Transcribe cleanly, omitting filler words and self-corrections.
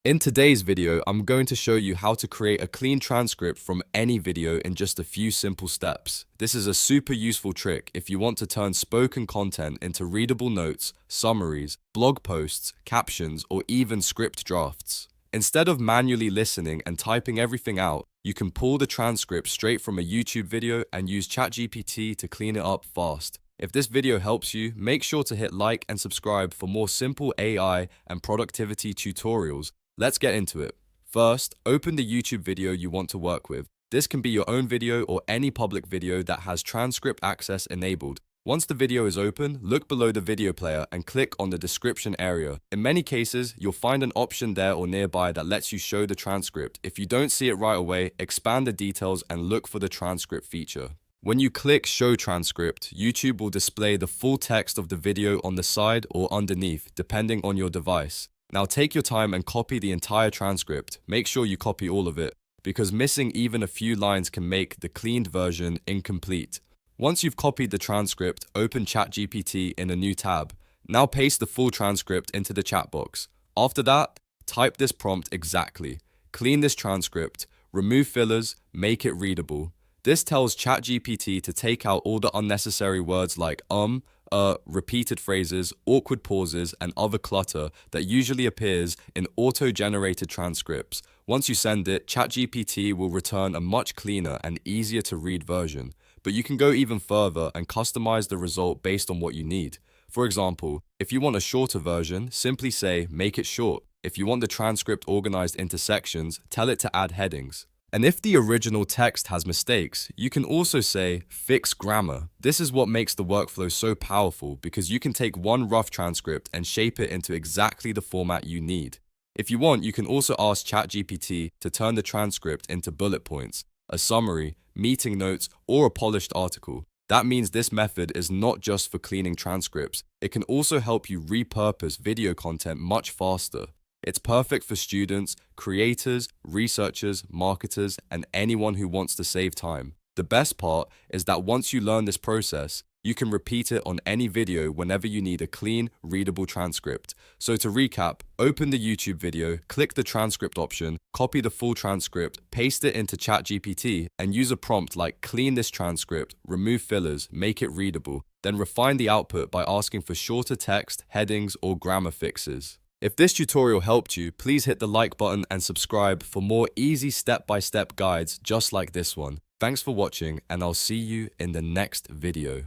In today's video, I'm going to show you how to create a clean transcript from any video in just a few simple steps. This is a super useful trick if you want to turn spoken content into readable notes, summaries, blog posts, captions, or even script drafts. Instead of manually listening and typing everything out, you can pull the transcript straight from a YouTube video and use ChatGPT to clean it up fast. If this video helps you, make sure to hit like and subscribe for more simple AI and productivity tutorials. Let's get into it. First, open the YouTube video you want to work with. This can be your own video or any public video that has transcript access enabled. Once the video is open, look below the video player and click on the description area. In many cases, you'll find an option there or nearby that lets you show the transcript. If you don't see it right away, expand the details and look for the transcript feature. When you click Show Transcript, YouTube will display the full text of the video on the side or underneath, depending on your device. Now take your time and copy the entire transcript. Make sure you copy all of it, because missing even a few lines can make the cleaned version incomplete. Once you've copied the transcript, open ChatGPT in a new tab. Now paste the full transcript into the chat box. After that, type this prompt exactly. Clean this transcript, remove fillers, make it readable. This tells ChatGPT to take out all the unnecessary words like repeated phrases, awkward pauses, and other clutter that usually appears in auto-generated transcripts. Once you send it, ChatGPT will return a much cleaner and easier to read version. But you can go even further and customize the result based on what you need. For example, if you want a shorter version, simply say, make it short. If you want the transcript organized into sections, tell it to add headings. And if the original text has mistakes, you can also say, fix grammar. This is what makes the workflow so powerful because you can take one rough transcript and shape it into exactly the format you need. If you want, you can also ask ChatGPT to turn the transcript into bullet points, a summary, meeting notes, or a polished article. That means this method is not just for cleaning transcripts. It can also help you repurpose video content much faster. It's perfect for students, creators, researchers, marketers, and anyone who wants to save time. The best part is that once you learn this process, you can repeat it on any video whenever you need a clean, readable transcript. So to recap, open the YouTube video, click the transcript option, copy the full transcript, paste it into ChatGPT, and use a prompt like clean this transcript, remove fillers, make it readable. Then refine the output by asking for shorter text, headings, or grammar fixes. If this tutorial helped you, please hit the like button and subscribe for more easy step-by-step guides just like this one. Thanks for watching, and I'll see you in the next video.